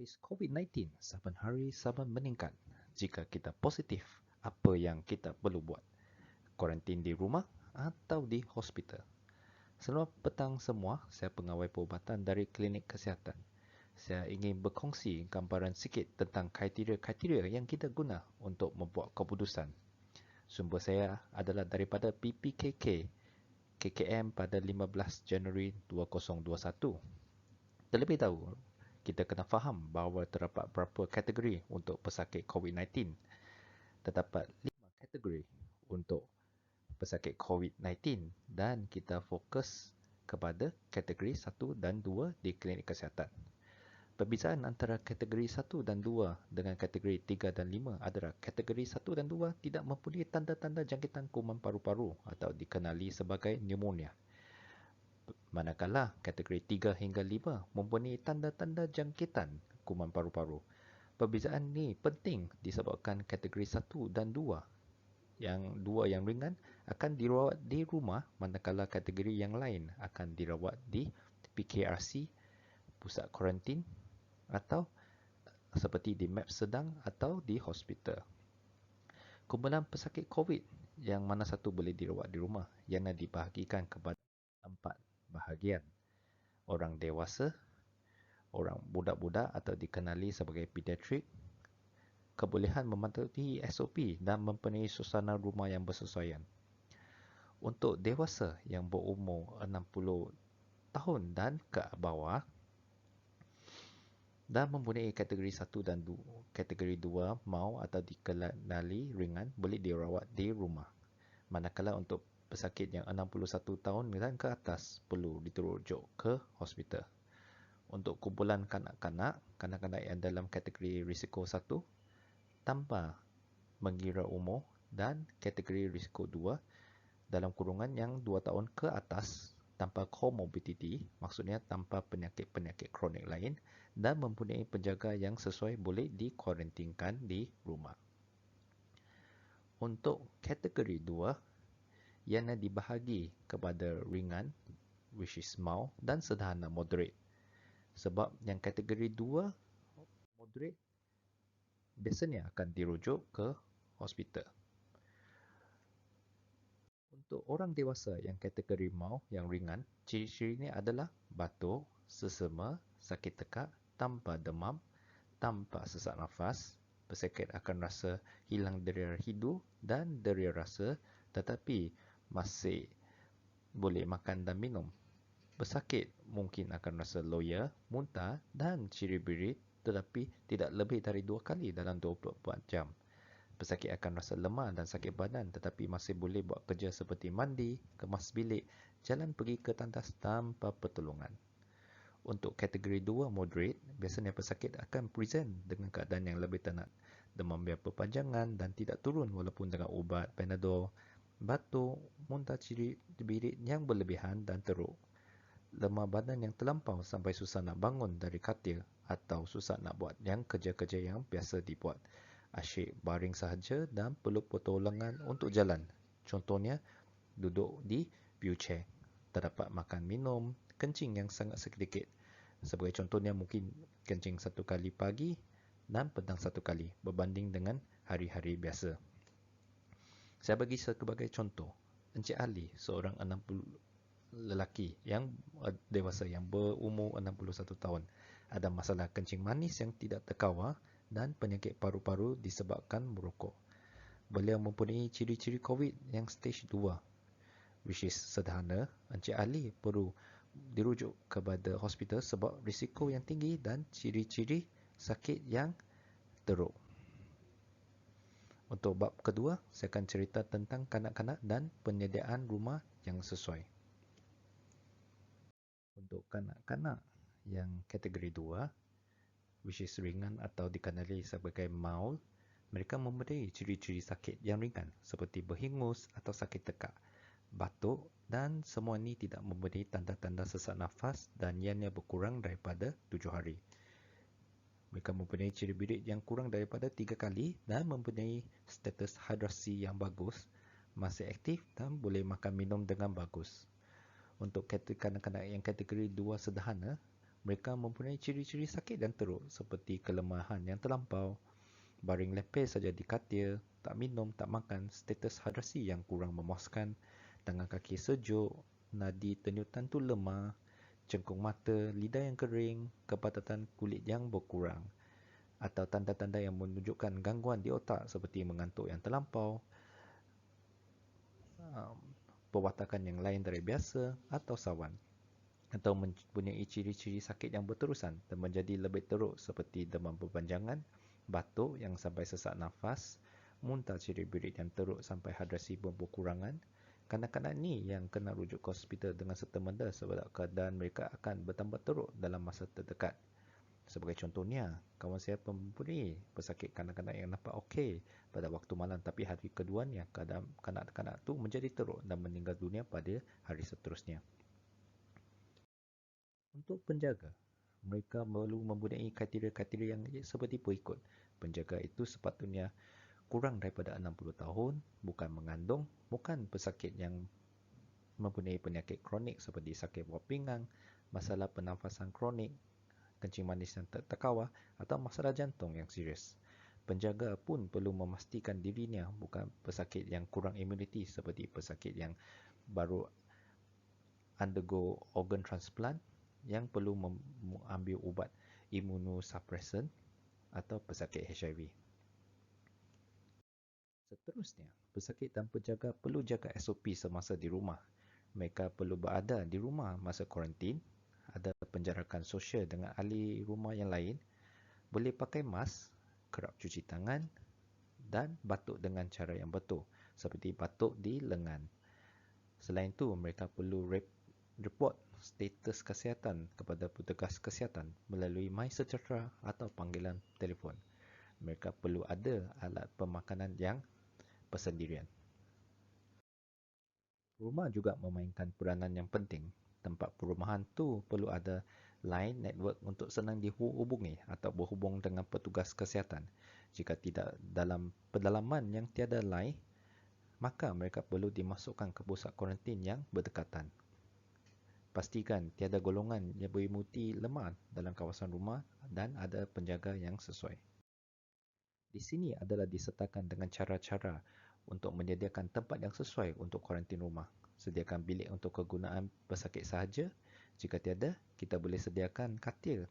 Kes COVID-19 saban hari saban meningkat. Jika kita positif, apa yang kita perlu buat? Kuarantin di rumah atau di hospital? Selamat petang semua, saya pengawal perubatan dari klinik kesihatan. Saya ingin berkongsi gambaran sikit tentang kriteria-kriteria yang kita guna untuk membuat keputusan. Sumber saya adalah daripada PPKK, KKM pada 15 Januari 2021. Terlebih dahulu, kita kena faham bahawa terdapat beberapa kategori untuk pesakit COVID-19. Terdapat 5 kategori untuk pesakit COVID-19 dan kita fokus kepada kategori 1 dan 2 di klinik kesihatan. Perbezaan antara kategori 1 dan 2 dengan kategori 3 dan 5 adalah kategori 1 dan 2 tidak mempunyai tanda-tanda jangkitan kuman paru-paru atau dikenali sebagai pneumonia. Manakala kategori 3 hingga 5 mempunyai tanda-tanda jangkitan kuman paru-paru. Perbezaan ini penting disebabkan kategori 1 dan 2 yang ringan akan dirawat di rumah, manakala kategori yang lain akan dirawat di PKRC, pusat kuarantin atau seperti di MAP sedang atau di hospital. Kumpulan pesakit COVID yang mana satu boleh dirawat di rumah yang dibahagikan kepada 4 bahagian. Orang dewasa, orang budak-budak atau dikenali sebagai pediatrik, kebolehan mematuhi SOP dan mempunyai suasana rumah yang bersesuaian. Untuk dewasa yang berumur 60 tahun dan ke bawah dan mempunyai kategori 1 dan 2, kategori 2 mau atau dikenali ringan boleh dirawat di rumah. Manakala untuk pesakit yang 61 tahun dan ke atas perlu diterujuk ke hospital. Untuk kumpulan kanak-kanak yang dalam kategori risiko 1 tanpa mengira umur dan kategori risiko 2 dalam kurungan yang 2 tahun ke atas tanpa komorbiditi, maksudnya tanpa penyakit-penyakit kronik lain dan mempunyai penjaga yang sesuai boleh dikuarantinkan di rumah. Untuk kategori 2 yang dibahagi kepada ringan, which is mild, dan sederhana, moderate. Sebab yang kategori 2 moderate biasanya akan dirujuk ke hospital. Untuk orang dewasa yang kategori mild, yang ringan, ciri-cirinya adalah batuk, sesama, sakit tekak, tanpa demam, tanpa sesak nafas. Pesakit akan rasa hilang deria hidu dan deria rasa tetapi masih boleh makan dan minum. Pesakit mungkin akan rasa loya, muntah dan ciri-biri tetapi tidak lebih dari 2 kali dalam 24 jam. Pesakit akan rasa lemah dan sakit badan tetapi masih boleh buat kerja seperti mandi, kemas bilik, jalan pergi ke tandas tanpa pertolongan. Untuk kategori 2 moderate, biasanya pesakit akan present dengan keadaan yang lebih tenat. Demam yang berpanjangan dan tidak turun walaupun dengan ubat Panadol, batuk, muntah ciri-biri yang berlebihan dan teruk. Lemah badan yang terlampau sampai susah nak bangun dari katil atau susah nak buat yang kerja-kerja yang biasa dibuat. Asyik baring sahaja dan perlu pertolongan untuk jalan. Contohnya, duduk di wheelchair. Terdapat makan minum, kencing yang sangat sedikit. Sebagai contohnya mungkin kencing 1 kali pagi dan petang 1 kali berbanding dengan hari-hari biasa. Saya bagi sebagai contoh, Encik Ali, seorang 60 lelaki yang dewasa yang berumur 61 tahun, ada masalah kencing manis yang tidak terkawal dan penyakit paru-paru disebabkan merokok. Beliau mempunyai ciri-ciri COVID yang stage 2, which is sederhana. Encik Ali perlu dirujuk kepada hospital sebab risiko yang tinggi dan ciri-ciri sakit yang teruk. Untuk bab kedua, saya akan cerita tentang kanak-kanak dan penyediaan rumah yang sesuai. Untuk kanak-kanak yang kategori 2, which is ringan atau dikenali sebagai mild, mereka mempunyai ciri-ciri sakit yang ringan seperti berhingus atau sakit tekak, batuk dan semua ini tidak mempunyai tanda-tanda sesak nafas dan ianya berkurang daripada 7 hari. Mereka mempunyai ciri birit yang kurang daripada 3 kali dan mempunyai status hidrasi yang bagus, masih aktif dan boleh makan minum dengan bagus. Untuk kanak-kanak yang kategori 2 sederhana, Mereka mempunyai ciri-ciri sakit dan teruk seperti kelemahan yang terlampau, baring lepeh saja di katil, tak minum, tak makan, status hidrasi yang kurang memuaskan, tangan kaki sejuk, nadi tenyutan tu lemah, cengkung mata, lidah yang kering, kepatatan kulit yang berkurang, atau tanda-tanda yang menunjukkan gangguan di otak seperti mengantuk yang terlampau, perwatakan yang lain dari biasa atau sawan, atau mempunyai ciri-ciri sakit yang berterusan dan menjadi lebih teruk seperti demam berpanjangan, batuk yang sampai sesak nafas, muntah ciri-birit yang teruk sampai hidrasi berkurangan. Kanak-kanak ni yang kena rujuk ke hospital dengan serta-merta sebab keadaan mereka akan bertambah teruk dalam masa terdekat. Sebagai contohnya, kawan saya mempunyai pesakit kanak-kanak yang nampak okey pada waktu malam, tapi hari keduanya keadaan kanak-kanak tu menjadi teruk dan meninggal dunia pada hari seterusnya. Untuk penjaga, mereka perlu mempunyai kriteria-kriteria yang seperti berikut. Penjaga itu sepatutnya kurang daripada 60 tahun, bukan mengandung, bukan pesakit yang mempunyai penyakit kronik seperti sakit buah pinggang, masalah pernafasan kronik, kencing manis yang tak terkawal atau masalah jantung yang serius. Penjaga pun perlu memastikan dirinya bukan pesakit yang kurang imuniti seperti pesakit yang baru undergo organ transplant yang perlu mengambil ubat immunosuppressant atau pesakit HIV. Seterusnya, pesakit dan penjaga perlu jaga SOP semasa di rumah. Mereka perlu berada di rumah masa kuarantin, ada penjarakan sosial dengan ahli rumah yang lain, boleh pakai mask, kerap cuci tangan dan batuk dengan cara yang betul, seperti batuk di lengan. Selain itu, mereka perlu report status kesihatan kepada petugas kesihatan melalui MySejahtera atau panggilan telefon. Mereka perlu ada alat pemakanan yang persendirian. Rumah juga memainkan peranan yang penting. Tempat perumahan tu perlu ada line network untuk senang dihubungi atau berhubung dengan petugas kesihatan. Jika tidak dalam pedalaman yang tiada line, maka mereka perlu dimasukkan ke pusat kuarantin yang berdekatan. Pastikan tiada golongan yang berimuti lemah dalam kawasan rumah dan ada penjaga yang sesuai. Di sini adalah disertakan dengan cara-cara untuk menyediakan tempat yang sesuai untuk kuarantin rumah. Sediakan bilik untuk kegunaan pesakit sahaja. Jika tiada, kita boleh sediakan katil,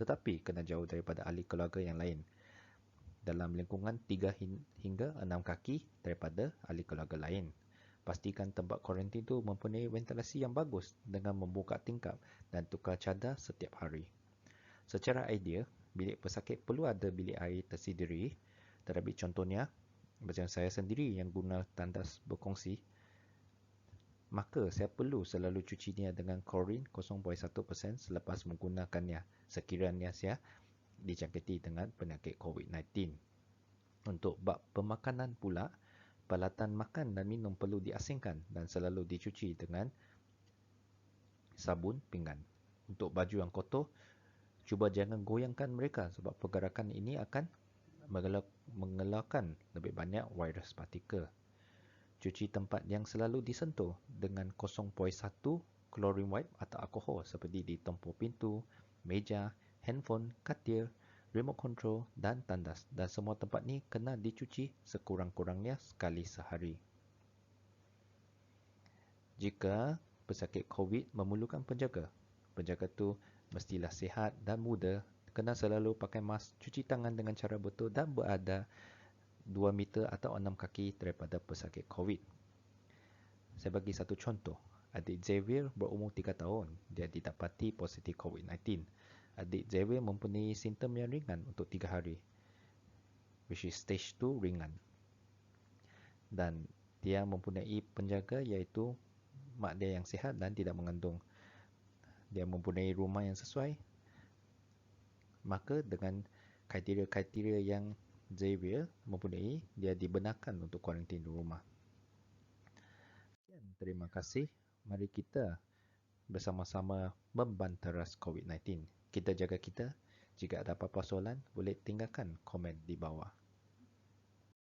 tetapi kena jauh daripada ahli keluarga yang lain. Dalam lingkungan 3 hingga 6 kaki daripada ahli keluarga lain. Pastikan tempat kuarantin itu mempunyai ventilasi yang bagus dengan membuka tingkap dan tukar cadar setiap hari. Secara idea, bilik pesakit perlu ada bilik air tersendiri, tetapi contohnya, macam saya sendiri yang guna tandas berkongsi, maka saya perlu selalu cucinya dengan klorin 0.1% selepas menggunakannya sekiranya saya dijangkiti dengan penyakit COVID-19. Untuk bab pemakanan pula, peralatan makan dan minum perlu diasingkan dan selalu dicuci dengan sabun pinggan. Untuk baju yang kotor, cuba jangan goyangkan mereka sebab pergerakan ini akan mengeluarkan lebih banyak virus partikel. Cuci tempat yang selalu disentuh dengan 0.1 chlorine wipe atau alkohol seperti di tempur pintu, meja, handphone, katil, remote control dan tandas. Dan semua tempat ni kena dicuci sekurang-kurangnya sekali sehari. Jika pesakit COVID memerlukan penjaga, penjaga tu mestilah sihat dan muda, kena selalu pakai mask, cuci tangan dengan cara betul dan berada 2 meter atau 6 kaki daripada pesakit COVID. Saya bagi satu contoh. Adik Xavier berumur 3 tahun. Dia didapati positif COVID-19. Adik Xavier mempunyai simptom yang ringan untuk 3 hari. Which is stage 2 ringan. Dan dia mempunyai penjaga iaitu mak dia yang sihat dan tidak mengandung. Dia mempunyai rumah yang sesuai. Maka dengan kriteria-kriteria yang Xavier mempunyai, dia dibenarkan untuk kuarantin di rumah. Terima kasih. Mari kita bersama-sama membanteras COVID-19. Kita jaga kita. Jika ada apa-apa soalan, boleh tinggalkan komen di bawah.